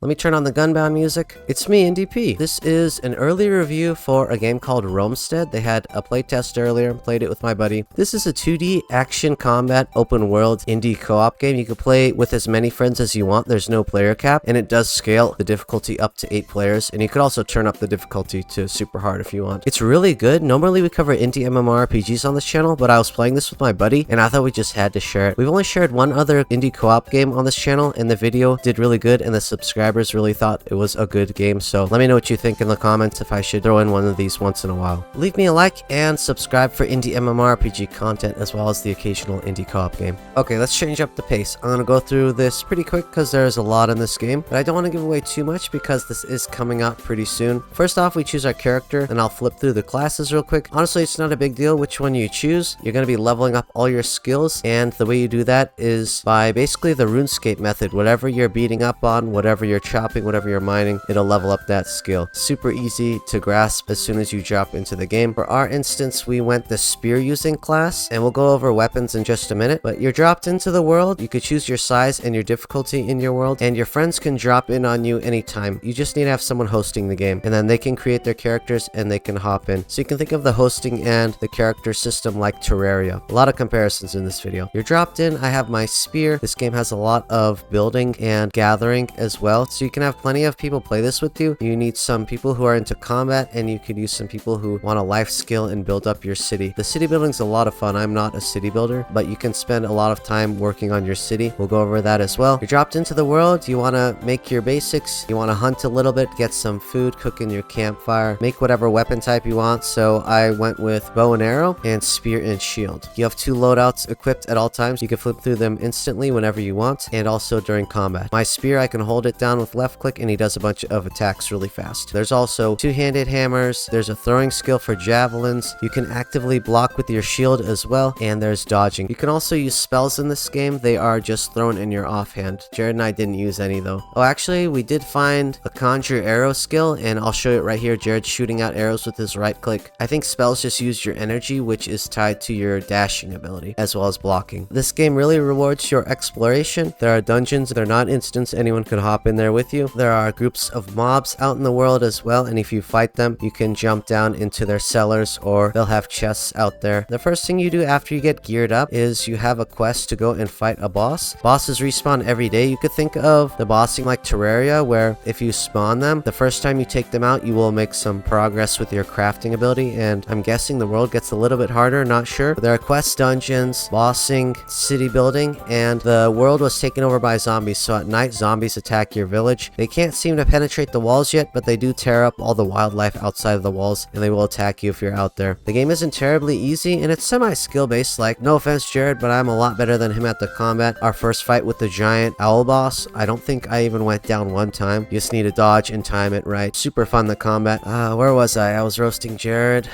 Let me turn on the Gunbound music. It's me, NDP. This is an early review for a game called Romestead. They had a playtest earlier, played it with my buddy. This is a 2D action combat open world indie co-op game. You can play with as many friends as you want. There's no player cap, and it does scale the difficulty up to 8 players, and you could also turn up the difficulty to super hard if you want. It's really good. Normally we cover indie MMORPGs on this channel, but I was playing this with my buddy, and I thought we just had to share it. We've only shared one other indie co-op game on this channel, and the video did really good, and the subscribers really thought it was a good game, so let me know what you think in the comments if I should throw in one of these once in a while. Leave me a like and subscribe for indie MMORPG content as well as the occasional indie co-op game. Okay, let's change up the pace. I'm gonna go through this pretty quick because there's a lot in this game, but I don't want to give away too much because this is coming out pretty soon. First off, we choose our character, and I'll flip through the classes real quick. Honestly, it's not a big deal which one you choose. You're going to be leveling up all your skills, and the way you do that is by basically the RuneScape method. Whatever you're beating up on, whatever you're chopping, whatever you're mining, it'll level up that skill. Super easy to grasp as soon as you drop into the game. For our instance, we went the spear using class, and we'll go over weapons in just a minute, but you're dropped into the world. You could choose your size and your difficulty in your world, and your friends can drop in on you anytime. You just need to have someone hosting the game, and then they can create their characters and they can hop in. So you can think of the hosting and the character system like Terraria. A lot of comparisons in this video. You're dropped in. I have my spear. This game has a lot of building and gathering as well, so you can have plenty of people play this with you. You need some people who are into combat, and you could use some people who want a life skill and build up your city. The city building's a lot of fun. I'm not a city builder, but you can spend a lot of time working on your city. We'll go over that as well. You're dropped into the world. You want to make your basics. You want to hunt a little bit, get some food, cook in your campfire, make whatever weapon type you want. So I went with bow and arrow and spear and shield. You have 2 loadouts equipped at all times. You can flip through them instantly whenever you want, and also during combat. My spear, I can hold it down with left click and he does a bunch of attacks really fast. There's also 2-handed hammers. There's a throwing skill for javelins. You can actively block with your shield as well, and there's dodging. You can also use spells in this game. They are just thrown in your offhand. Jared and I didn't use any though. Oh, actually we did find a conjure arrow skill, and I'll show it right here. Jared's shooting out arrows with his right click. I think spells just use your energy, which is tied to your dashing ability as well as blocking. This game really rewards your exploration. There are dungeons. They're not instants. Anyone could hop in there with you. There are groups of mobs out in the world as well, and if you fight them, you can jump down into their cellars, or they'll have chests out there. The first thing you do after you get geared up is you have a quest to go and fight a boss. Bosses respawn every day. You could think of the bossing like Terraria, where if you spawn them, the first time you take them out, you will make some progress with your crafting ability, and I'm guessing the world gets a little bit harder, not sure. There are quest dungeons, bossing, city building, and the world was taken over by zombies, so at night zombies attack your village. They can't seem to penetrate the walls yet, but they do tear up all the wildlife outside of the walls, and they will attack you if you're out there. The game isn't terribly easy, and it's semi-skill based. Like, no offense Jared, but I'm a lot better than him at the combat. Our first fight with the giant owl boss, I don't think I even went down one time. You just need to dodge and time it right. Super fun, the combat. Where was I? I was roasting Jared.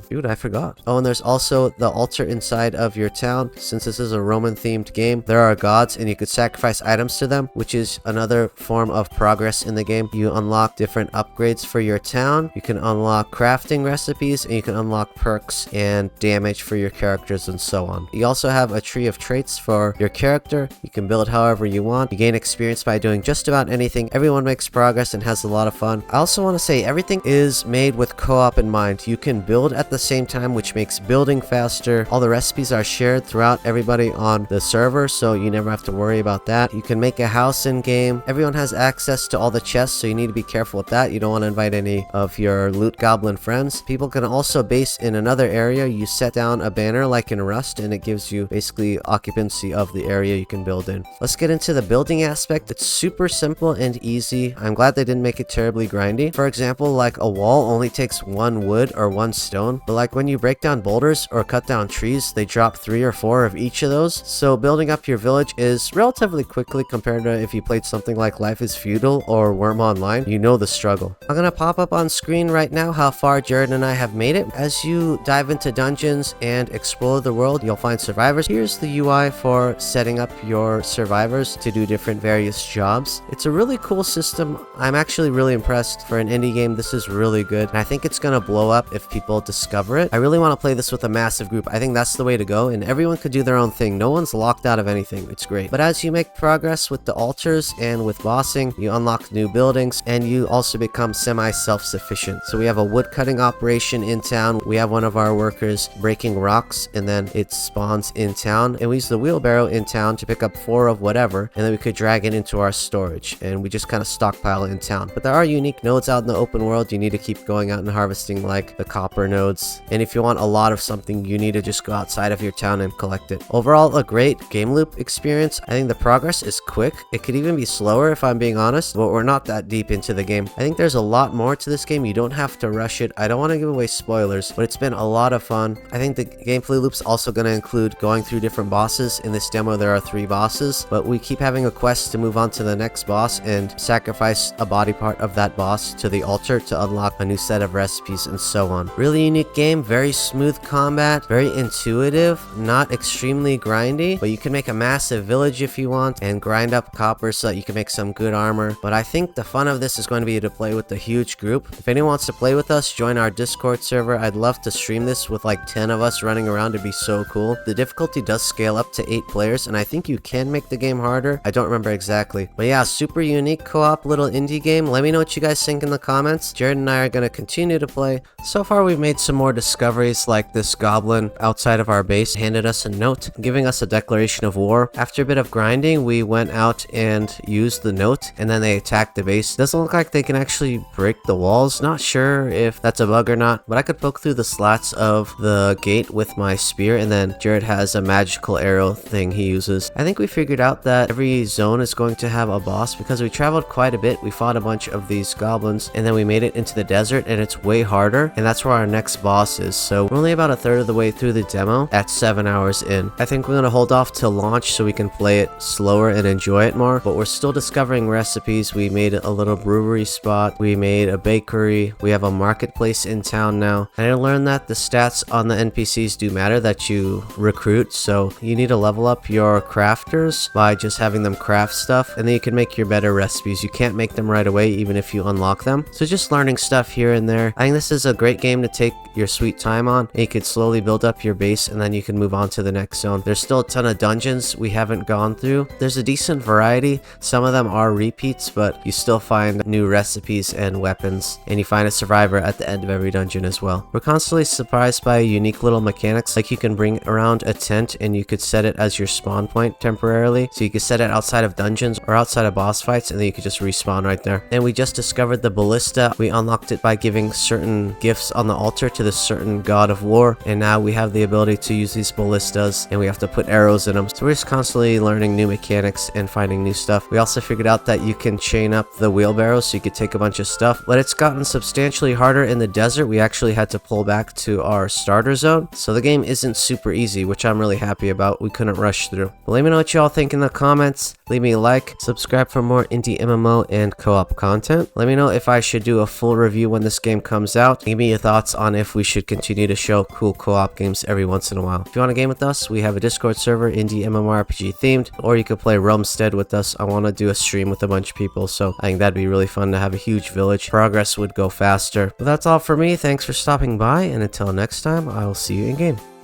Dude, I forgot. Oh, and there's also the altar inside of your town. Since this is a Roman themed game, there are gods, and you could sacrifice items to them, which is another form of progress in the game. You unlock different upgrades for your town. You can unlock crafting recipes, and you can unlock perks and damage for your characters and so on. You also have a tree of traits for your character. You can build however you want. You gain experience by doing just about anything. Everyone makes progress and has a lot of fun. I also want to say everything is made with co-op in mind. You can build at the same time, which makes building faster. All the recipes are shared throughout everybody on the server, so you never have to worry about that. You can make a house in game. Everyone has access to all the chests, so you need to be careful with that. You don't want to invite any of your loot goblin friends. People can also base in another area. You set down a banner like in Rust, and it gives you basically occupancy of the area you can build in. Let's get into the building aspect. It's super simple and easy. I'm glad they didn't make it terribly grindy. For example, like a wall only takes 1 wood or 1 stone, but like when you break down boulders or cut down trees, they drop 3 or 4 of each of those. So building up your village is relatively quickly compared to if you played something like Life is Feudal or Worm Online. You know the struggle. I'm gonna pop up on screen right now how far Jared and I have made it. As you dive into dungeons and explore the world, you'll find survivors. Here's the UI for setting up your survivors to do different various jobs. It's a really cool system. I'm actually really impressed. For an indie game, this is really good, and I think it's gonna blow up if people discover it. I really want to play this with a massive group. I think that's the way to go, and everyone could do their own thing. No one's locked out of anything. It's great. But as you make progress with the altars and with with bossing, you unlock new buildings, and you also become semi-self-sufficient. So we have a wood cutting operation in town. We have one of our workers breaking rocks, and then it spawns in town, and we use the wheelbarrow in town to pick up 4 of whatever, and then we could drag it into our storage, and we just kind of stockpile in town. But there are unique nodes out in the open world. You need to keep going out and harvesting, like the copper nodes, and if you want a lot of something, you need to just go outside of your town and collect it. Overall, a great game loop experience. I think the progress is quick. It could even be slower if I'm being honest, but we're not that deep into the game. I think there's a lot more to this game. You don't have to rush it. I don't want to give away spoilers, but it's been a lot of fun. I think the gameplay loop's also going to include going through different bosses. In this demo, there are 3 bosses, but we keep having a quest to move on to the next boss and sacrifice a body part of that boss to the altar to unlock a new set of recipes and so on. Really unique game, very smooth combat, very intuitive, not extremely grindy, but you can make a massive village if you want and grind up copper so that you can make some good armor. But I think the fun of this is going to be to play with a huge group. If anyone wants to play with us, join our Discord server. I'd love to stream this with like 10 of us running around. It'd be so cool. The difficulty does scale up to 8 players, and I think you can make the game harder. I don't remember exactly. But yeah, super unique co-op little indie game. Let me know what you guys think in the comments. Jared and I are going to continue to play. So far, we've made some more discoveries, like this goblin outside of our base handed us a note giving us a declaration of war. After a bit of grinding, we went out and used the note, and then they attacked the base. Doesn't look like they can actually break the walls. Not sure if that's a bug or not, but I could poke through the slats of the gate with my spear, and then Jared has a magical arrow thing he uses. I think we figured out that every zone is going to have a boss because we traveled quite a bit. We fought a bunch of these goblins, and then we made it into the desert, and it's way harder, and that's where our next boss is. So we're only about a third of the way through the demo at 7 hours in. I think we're going to hold off till launch so we can play it slower and enjoy it more, but we're still discovering recipes. We made a little brewery spot, we made a bakery, we have a marketplace in town now, and I learned that the stats on the NPCs do matter that you recruit, so you need to level up your crafters by just having them craft stuff, and then you can make your better recipes. You can't make them right away even if you unlock them, so just learning stuff here and there. I think this is a great game to take your sweet time on, and you could slowly build up your base, and then you can move on to the next zone. There's still a ton of dungeons we haven't gone through. There's a decent variety. Some of them are repeats, but you still find new recipes and weapons, and you find a survivor at the end of every dungeon as well. We're constantly surprised by unique little mechanics, like you can bring around a tent and you could set it as your spawn point temporarily, so you could set it outside of dungeons or outside of boss fights, and then you could just respawn right there. And we just discovered the ballista. We unlocked it by giving certain gifts on the altar to the certain god of war, and now we have the ability to use these ballistas, and we have to put arrows in them. So we're just constantly learning new mechanics and finding new stuff. We also figured out that you can chain up the wheelbarrow so you could take a bunch of stuff, but it's gotten substantially harder in the desert. We actually had to pull back to our starter zone, so the game isn't super easy, which I'm really happy about. We couldn't rush through. But let me know what y'all think in the comments. Leave me a like, subscribe for more indie MMO and co-op content. Let me know if I should do a full review when this game comes out. Give me your thoughts on if we should continue to show cool co-op games every once in a while. If you want to game with us, we have a Discord server, indie MMORPG themed, or you could play Romestead with us. I want to do a stream with a bunch of people, so I think that'd be really fun to have a huge village. Progress would go faster. But that's all for me. Thanks for stopping by, and until next time, I will see you in game.